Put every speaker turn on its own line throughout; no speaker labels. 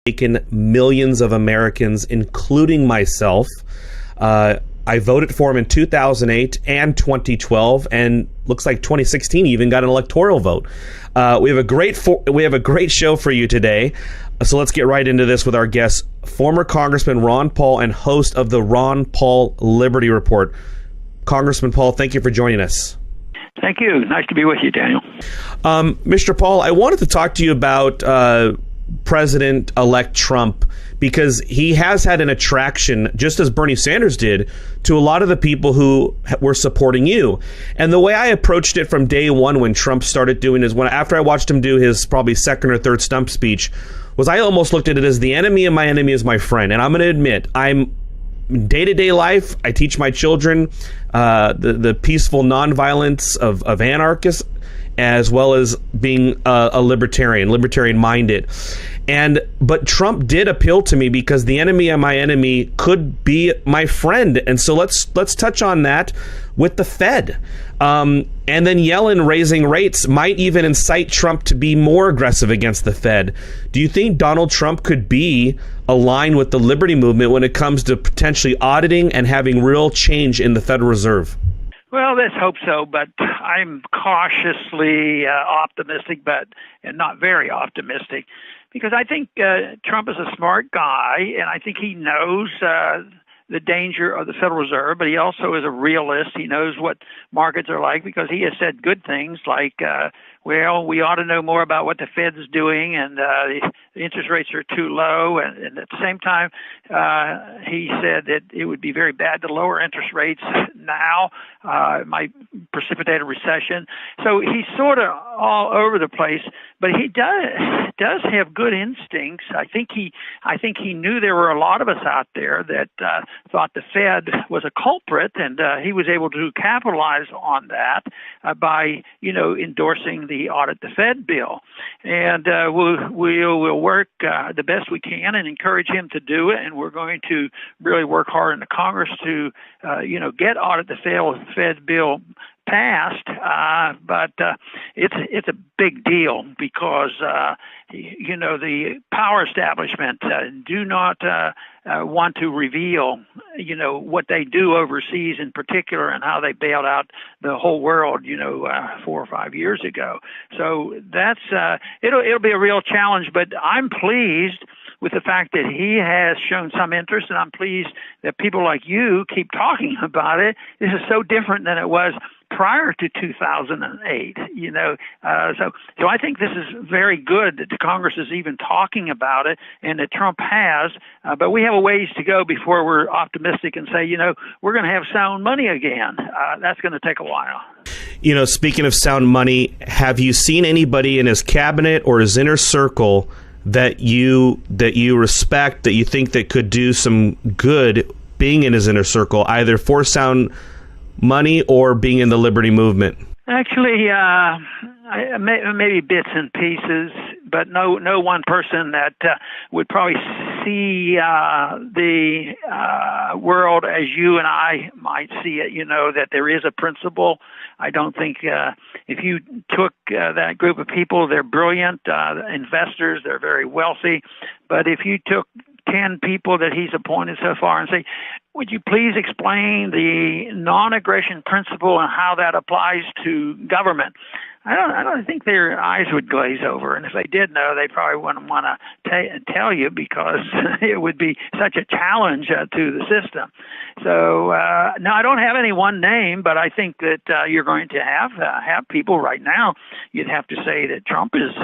taken millions of Americans, including myself. I voted for him in 2008 and 2012, and looks like 2016 even got an electoral vote. We have a great show for you today. So let's get right into this with our guest, former Congressman Ron Paul and host of the Ron Paul Liberty Report. Congressman Paul, thank you for joining us.
Thank you. Nice to be with you, Daniel.
Mr. Paul, I wanted to talk to you about President-elect Trump, because he has had an attraction, just as Bernie Sanders did, to a lot of the people who were supporting you. And the way I approached it from day one when Trump started doing after I watched him do his probably second or third stump speech, was I almost looked at it as the enemy of my enemy is my friend. And I'm going to admit, I'm day-to-day life, I teach my children the peaceful nonviolence of anarchists, as well as being a libertarian-minded. But Trump did appeal to me because the enemy of my enemy could be my friend. And so let's touch on that with the Fed. And then Yellen raising rates might even incite Trump to be more aggressive against the Fed. Do you think Donald Trump could be aligned with the Liberty Movement when it comes to potentially auditing and having real change in the Federal Reserve?
Well, let's hope so, but I'm cautiously optimistic, and not very optimistic, because I think Trump is a smart guy, and I think he knows the danger of the Federal Reserve, but he also is a realist. He knows what markets are like, because he has said good things like, well, we ought to know more about what the Fed's doing, and the interest rates are too low. And at the same time, he said that it would be very bad to lower interest rates now. It might precipitate a recession. So he's sort of all over the place, but he does have good instincts. I think he knew there were a lot of us out there that thought the Fed was a culprit, and he was able to capitalize on that by endorsing the Audit the Fed bill. And we'll work the best we can and encourage him to do it, and we're going to really work hard in the Congress to get Audit the Fed bill passed, but it's a big deal, because the power establishment do not want to reveal what they do overseas in particular, and how they bailed out the whole world 4 or 5 years ago. So that's it'll be a real challenge, but I'm pleased with the fact that he has shown some interest, and I'm pleased that people like you keep talking about it. This is so different than it was prior to 2008, so I think this is very good that the Congress is even talking about it, and that Trump has, but we have a ways to go before we're optimistic and say, we're going to have sound money again. That's going to take a while.
Speaking of sound money, have you seen anybody in his cabinet or his inner circle that you respect, that you think that could do some good being in his inner circle, either for sound money or being in the Liberty Movement? Actually,
maybe bits and pieces, but no one person that would probably see the world as you and I might see it. That there is a principle. I don't think if you took that group of people, they're brilliant investors, they're very wealthy, but if you took 10 people that he's appointed so far and say, would you please explain the non-aggression principle and how that applies to government? I don't think their eyes would glaze over, and if they did know, they probably wouldn't want to tell you, because it would be such a challenge to the system. So no, I don't have any one name, but I think that you're going to have people right now. You'd have to say that Trump is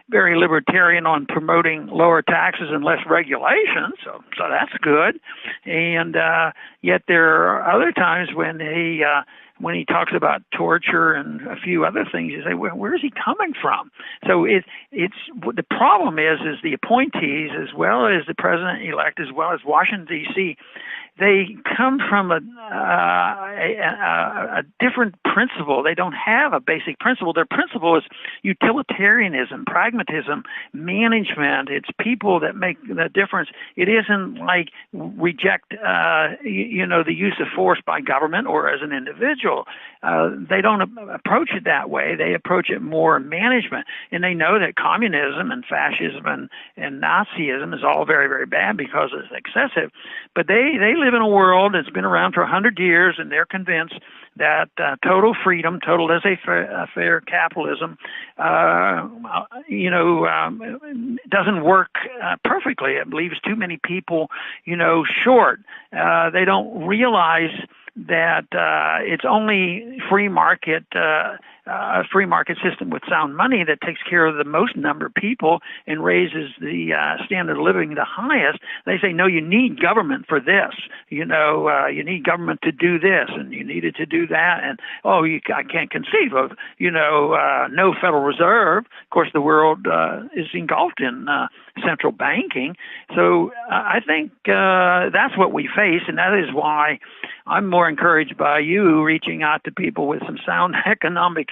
very libertarian on promoting lower taxes and less regulation, so that's good. And yet there are other times when he talks about torture and a few other things, you say, well, where is he coming from? So it's the problem is the appointees, as well as the president-elect, as well as Washington, D.C., they come from a different principle. They don't have a basic principle. Their principle is utilitarianism, pragmatism, management. It's people that make the difference. It isn't like reject, the use of force by government or as an individual. social. They don't approach it that way. They approach it more management. And they know that communism and fascism and Nazism is all very, very bad because it's excessive. But they live in a world that's been around for 100 years, and they're convinced that total freedom, total laissez-faire capitalism, doesn't work perfectly. It leaves too many people, short. They don't realize that it's only a free market system with sound money that takes care of the most number of people and raises the standard of living the highest. They say, no, you need government for this. You need government to do this, and you need it to do that. And I can't conceive of no Federal Reserve. Of course, the world is engulfed in central banking. So I think that's what we face, and that is why I'm more encouraged by you reaching out to people with some sound economic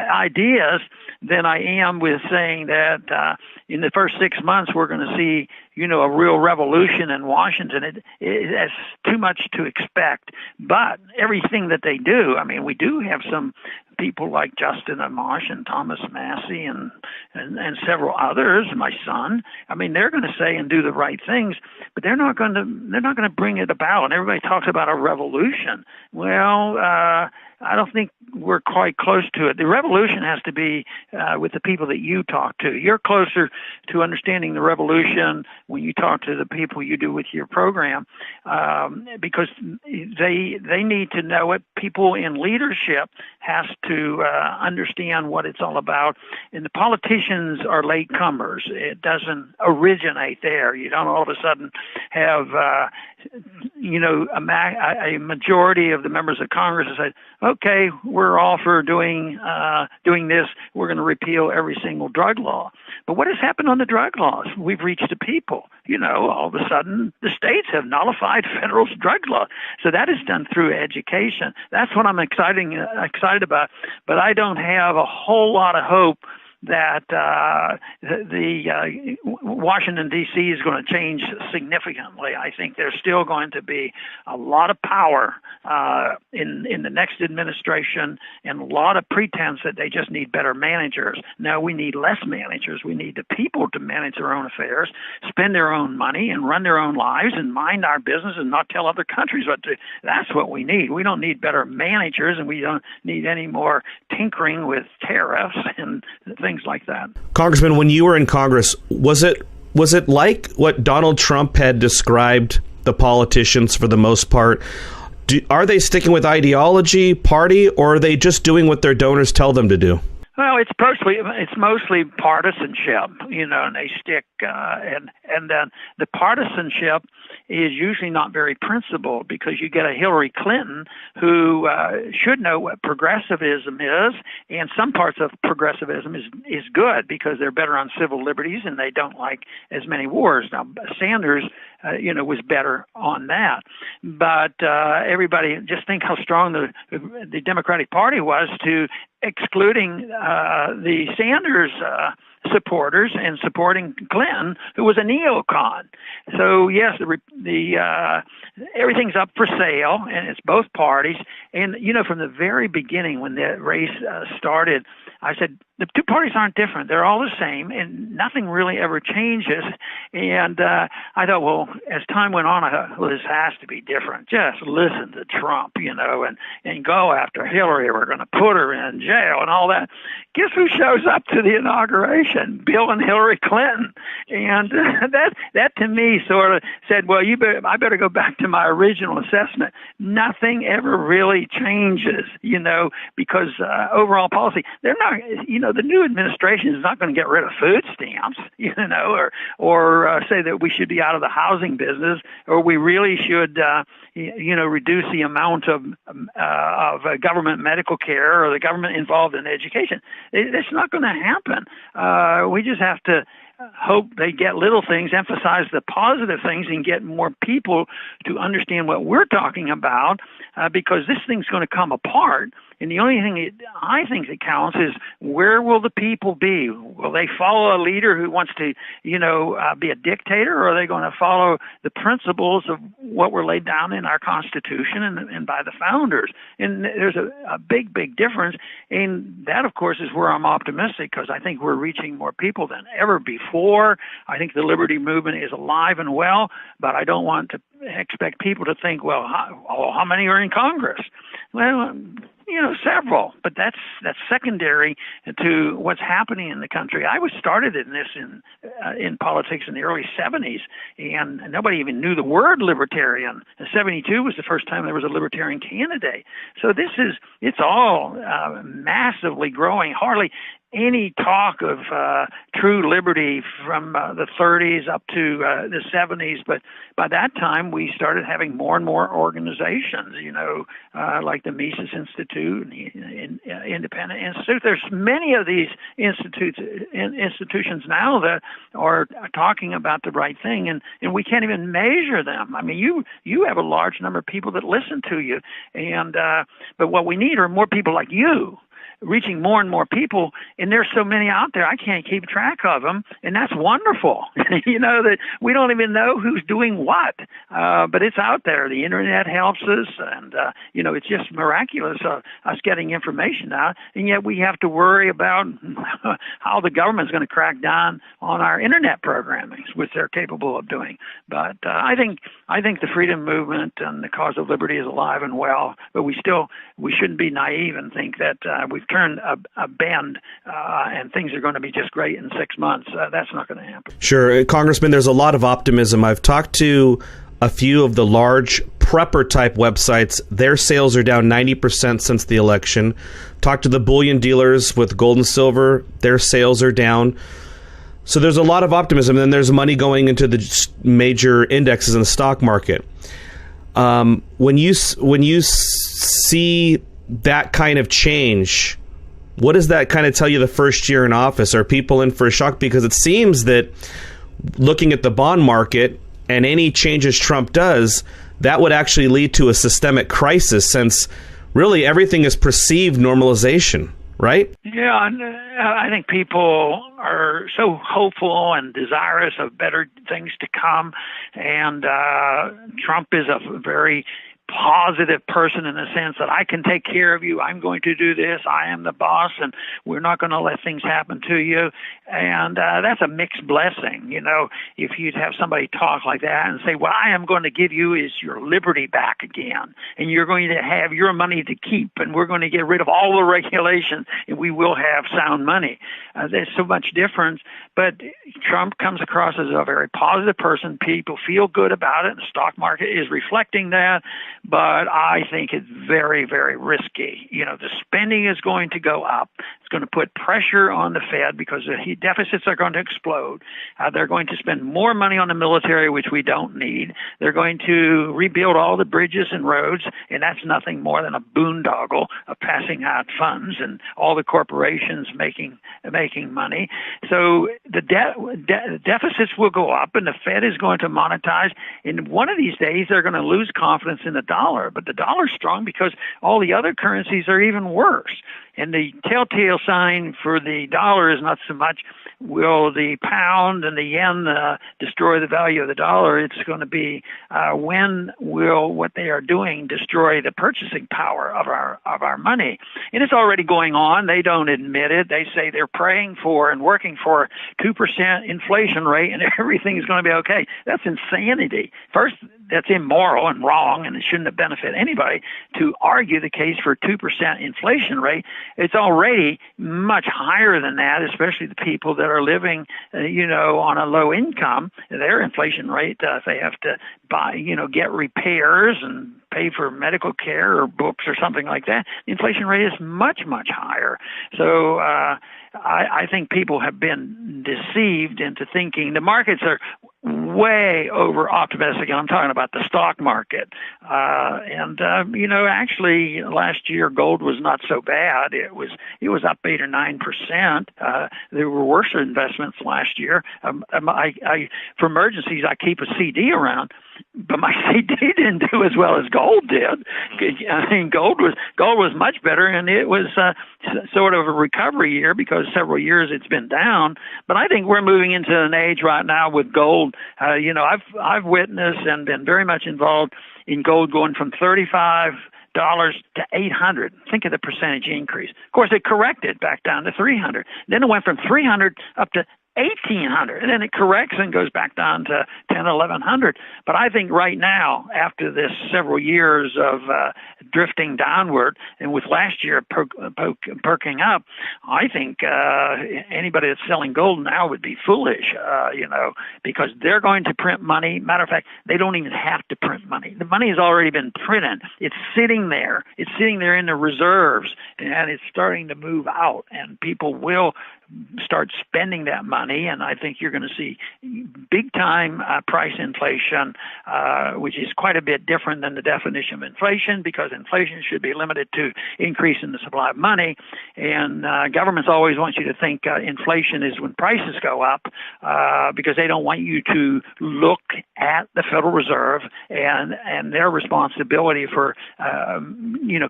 ideas than I am with saying that in the first 6 months we're going to see a real revolution in Washington. It's too much to expect. But everything that they do, I mean, we do have some people like Justin Amash and Thomas Massie and several others, my son. I mean, they're going to say and do the right things, but they're not going to bring it about. And everybody talks about a revolution. Well, I don't think we're quite close to it. The revolution has to be with the people that you talk to. You're closer to understanding the revolution when you talk to the people you do with your program, because they need to know it. People in leadership has to understand what it's all about. And the politicians are latecomers. It doesn't originate there. You don't all of a sudden have a majority of the members of Congress say, okay, we're all for doing this. We're going to repeal every single drug law. But what has happened on the drug laws? We've reached the people. All of a sudden, the states have nullified federal drug law. So that is done through education. That's what I'm excited about. But I don't have a whole lot of hope that the Washington, D.C. is going to change significantly. I think there's still going to be a lot of power in the next administration and a lot of pretense that they just need better managers. No, we need less managers. We need the people to manage their own affairs, spend their own money, and run their own lives and mind our business and not tell other countries what to do. That's what we need. We don't need better managers, and we don't need any more tinkering with tariffs and things like that.
Congressman, when you were in Congress, was it like what Donald Trump had described the politicians for the most part? Are they sticking with ideology, party, or are they just doing what their donors tell them to do?
Well, it's mostly partisanship, and they stick, and then the partisanship is usually not very principled, because you get a Hillary Clinton who should know what progressivism is, and some parts of progressivism is good because they're better on civil liberties and they don't like as many wars. Now, Sanders, was better on that, but everybody just think how strong the Democratic Party was to excluding the Sanders supporters and supporting Clinton, who was a neocon. So yes, the everything's up for sale, and it's both parties. And from the very beginning, when the race started, I said the two parties aren't different; they're all the same, and nothing really ever changes. And I thought, well, as time went on, I thought, well, this has to be different. Just listen to Trump, and go after Hillary. We're going to put her in jail and all that. Guess who shows up to the inauguration? Bill and Hillary Clinton. And that to me sort of said, well, I better go back to my original assessment. Nothing ever really changes, because overall policy, they're not, the new administration is not going to get rid of food stamps, or say that we should be out of the housing business, or we really should, reduce the amount of government medical care or the government involved in education. It's not going to happen. We just have to hope they get little things, emphasize the positive things, and get more people to understand what we're talking about, because this thing's going to come apart. And the only thing I think that counts is, where will the people be? Will they follow a leader who wants to, be a dictator, or are they going to follow the principles of what were laid down in our Constitution and by the founders? And there's a big, big difference. And that, of course, is where I'm optimistic, because I think we're reaching more people than ever before. I think the liberty movement is alive and well, but I don't want to expect people to think, well, how many are in Congress? Well, several, but that's secondary to what's happening in the country. I was started in this in politics in the early 70s, and nobody even knew the word libertarian. 72 was the first time there was a libertarian candidate. So it's all massively growing. Hardly any talk of true liberty from the 30s up to the 70s, but by that time we started having more and more organizations, like the Mises Institute and Independent Institute. There's many of these institutions now that are talking about the right thing, and we can't even measure them. I mean, you have a large number of people that listen to you, and but what we need are more people like you, reaching more and more people, and there's so many out there I can't keep track of them, and that's wonderful. That we don't even know who's doing what, but it's out there. The internet helps us, and it's just miraculous us getting information out, and yet we have to worry about how the government's going to crack down on our internet programming, which they're capable of doing. But I think the freedom movement and the cause of liberty is alive and well, but we shouldn't be naive and think that we've turned a bend and things are going to be just great in 6 months. That's not going to happen.
Sure. Congressman, there's a lot of optimism. I've talked to a few of the large prepper-type websites. Their sales are down 90% since the election. Talked to the bullion dealers with gold and silver. Their sales are down. So there's a lot of optimism. Then there's money going into the major indexes in the stock market. When you see that kind of change, what does that kind of tell you the first year in office? Are people in for a shock? Because it seems that looking at the bond market and any changes Trump does, that would actually lead to a systemic crisis, since really everything is perceived normalization, right?
Yeah, I think people are so hopeful and desirous of better things to come, and Trump is a very positive person in the sense that I can take care of you. I'm going to do this. I am the boss, and we're not going to let things happen to you. And that's a mixed blessing. If you'd have somebody talk like that and say, what I am going to give you is your liberty back again, and you're going to have your money to keep, and we're going to get rid of all the regulations, and we will have sound money. There's so much difference. But Trump comes across as a very positive person. People feel good about it. The stock market is reflecting that. But I think it's very, very risky. The spending is going to go up. It's going to put pressure on the Fed because the deficits are going to explode. They're going to spend more money on the military, which we don't need. They're going to rebuild all the bridges and roads, and that's nothing more than a boondoggle of passing out funds and all the corporations making money. So the deficits will go up, and the Fed is going to monetize. And one of these days, they're going to lose confidence in the dollar. But the dollar's strong because all the other currencies are even worse. And the telltale sign for the dollar is not so much will the pound and the yen destroy the value of the dollar. It's going to be when will what they are doing destroy the purchasing power of our money. And it's already going on. They don't admit it. They say they're praying for and working for 2% inflation rate, and everything is going to be okay. That's insanity. First, that's immoral and wrong, and it shouldn't have benefited anybody to argue the case for 2% inflation rate. It's already much higher than that, especially the people that are living, on a low income. Their inflation rate, if they have to buy, get repairs and pay for medical care or books or something like that, the inflation rate is much, much higher. So I think people have been deceived into thinking the markets are way over optimistic, and I'm talking about the stock market. Actually, last year gold was not so bad. It was up 8 or 9%. There were worse investments last year. For emergencies, I keep a CD around, but my CD didn't do as well as gold did. I mean, gold was much better, and it was sort of a recovery year because several years it's been down. But I think we're moving into an age right now with gold. I've witnessed and been very much involved in gold going from $35 to $800. Think of the percentage increase. Of course, it corrected back down to $300. Then it went from $300 up to $1,800, and then it corrects and goes back down to $1,100, $1,100. But I think right now, after this several years of drifting downward, and with last year perking up, I think anybody that's selling gold now would be foolish, because they're going to print money. Matter of fact, they don't even have to print money. The money has already been printed. It's sitting there. It's sitting there in the reserves, and it's starting to move out, and people will start spending that money, and I think you're going to see big-time price inflation, which is quite a bit different than the definition of inflation, because inflation should be limited to increase in the supply of money, and governments always want you to think inflation is when prices go up, because they don't want you to look at the Federal Reserve and their responsibility for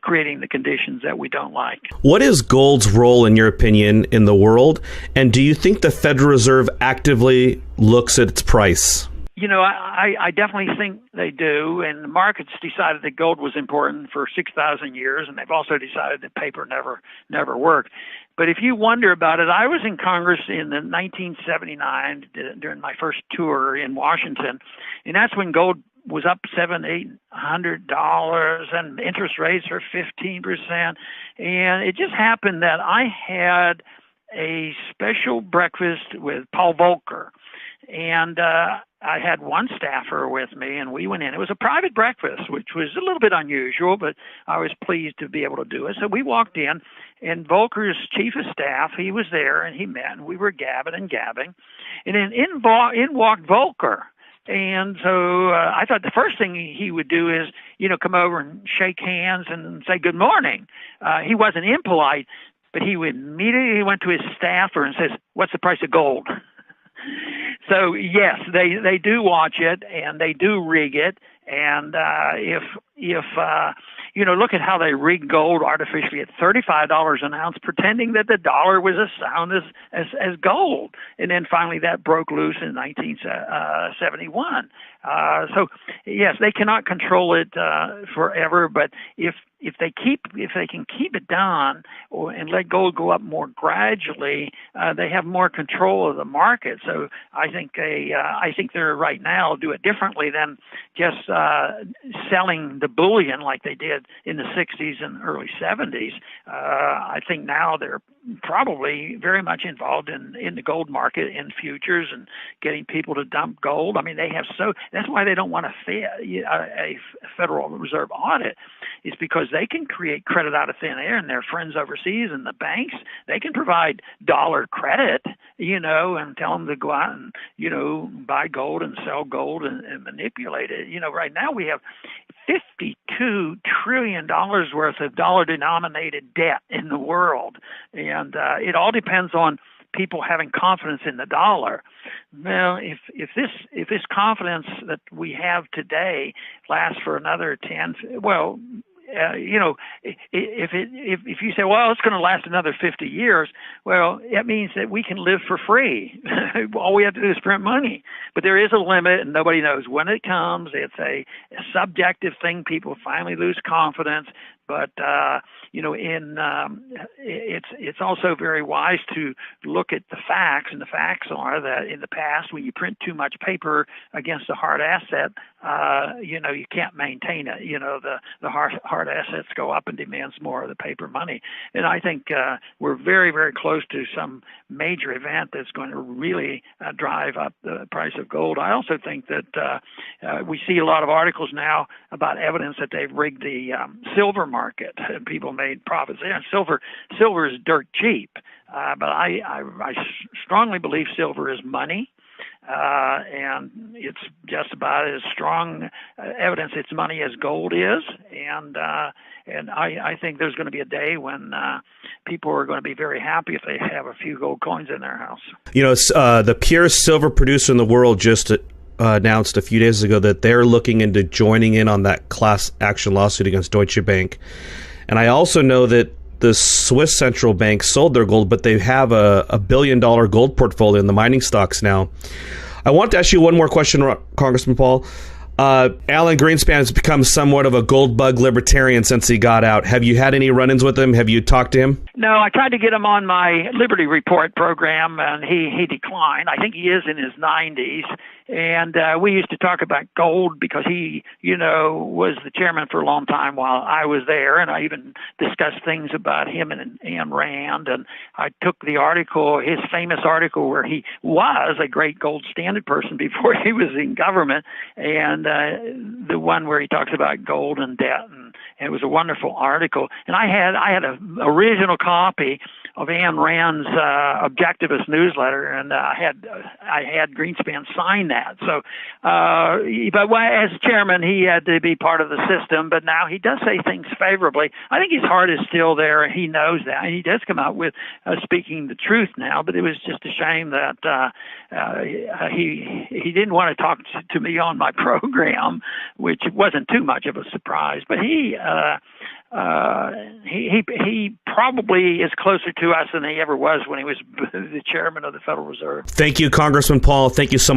creating the conditions that we don't like.
What is gold's role, in your opinion, in the world? And do you think the Federal Reserve actively looks at its price?
I definitely think they do, and the markets decided that gold was important for 6,000 years, and they've also decided that paper never worked. But if you wonder about it, I was in Congress in 1979 during my first tour in Washington, and that's when gold was up $700-800, and interest rates are 15%. And it just happened that I had a special breakfast with Paul Volcker, and I had one staffer with me, and we went in. It was a private breakfast, which was a little bit unusual, but I was pleased to be able to do it. So we walked in, and Volcker's chief of staff, he was there, and he met, and we were gabbing, and then in walked Volcker. And so I thought the first thing he would do is, come over and shake hands and say good morning. He wasn't impolite, but he would immediately went to his staffer and says, "What's the price of gold?" So yes, they do watch it, and they do rig it. And if look at how they rigged gold artificially at $35 an ounce, pretending that the dollar was as sound as gold. And then finally that broke loose in 1971. So yes, they cannot control it forever, but if they can keep it down and let gold go up more gradually, they have more control of the market. So I think they're right now do it differently than just selling the bullion like they did in the 60s and early 70s. I think now they're probably very much involved in the gold market, in futures, and getting people to dump gold. I mean, that's why they don't want a Federal Reserve audit, is because they can create credit out of thin air, and their friends overseas and the banks, they can provide dollar credit, and tell them to go out and, buy gold and sell gold and manipulate it. Right now we have $52 trillion worth of dollar-denominated debt in the world, and it all depends on people having confidence in the dollar. Well, if this confidence that we have today lasts for another 10, well, if you say, well, it's going to last another 50 years, well, that means that we can live for free. All we have to do is print money. But there is a limit, and nobody knows when it comes. It's a subjective thing. People finally lose confidence. But it's also very wise to look at the facts, and the facts are that in the past, when you print too much paper against a hard asset, you can't maintain it. The hard assets go up and demands more of the paper money. And I think we're very, very close to some major event that's going to really drive up the price of gold. I also think that we see a lot of articles now about evidence that they've rigged the silver market, and people made profits there. And silver is dirt cheap, but I strongly believe silver is money. and it's just about as strong evidence its money as gold is. And I think there's going to be a day when people are going to be very happy if they have a few gold coins in their house.
You know, the purest silver producer in the world just announced a few days ago that they're looking into joining in on that class action lawsuit against Deutsche Bank. And I also know that the Swiss central bank sold their gold, but they have a $1 billion gold portfolio in the mining stocks now. I want to ask you one more question, Congressman Paul. Alan Greenspan has become somewhat of a gold bug libertarian since he got out. Have you had any run-ins with him? Have you talked to him?
No, I tried to get him on my Liberty Report program, and he declined. I think he is in his 90s. And we used to talk about gold because he, was the chairman for a long time while I was there. And I even discussed things about him and Ayn Rand. And I took the article, his famous article, where he was a great gold standard person before he was in government, and the one where he talks about gold and debt. And it was a wonderful article. And I had an original copy of Ayn Rand's Objectivist newsletter, and I had Greenspan sign that. So, but as chairman, he had to be part of the system. But now he does say things favorably. I think his heart is still there, and he knows that. And he does come out with speaking the truth now. But it was just a shame that he didn't want to talk to me on my program, which wasn't too much of a surprise. But he probably is closer to us than he ever was when he was the chairman of the Federal Reserve.
Thank you, Congressman Paul. Thank you so much.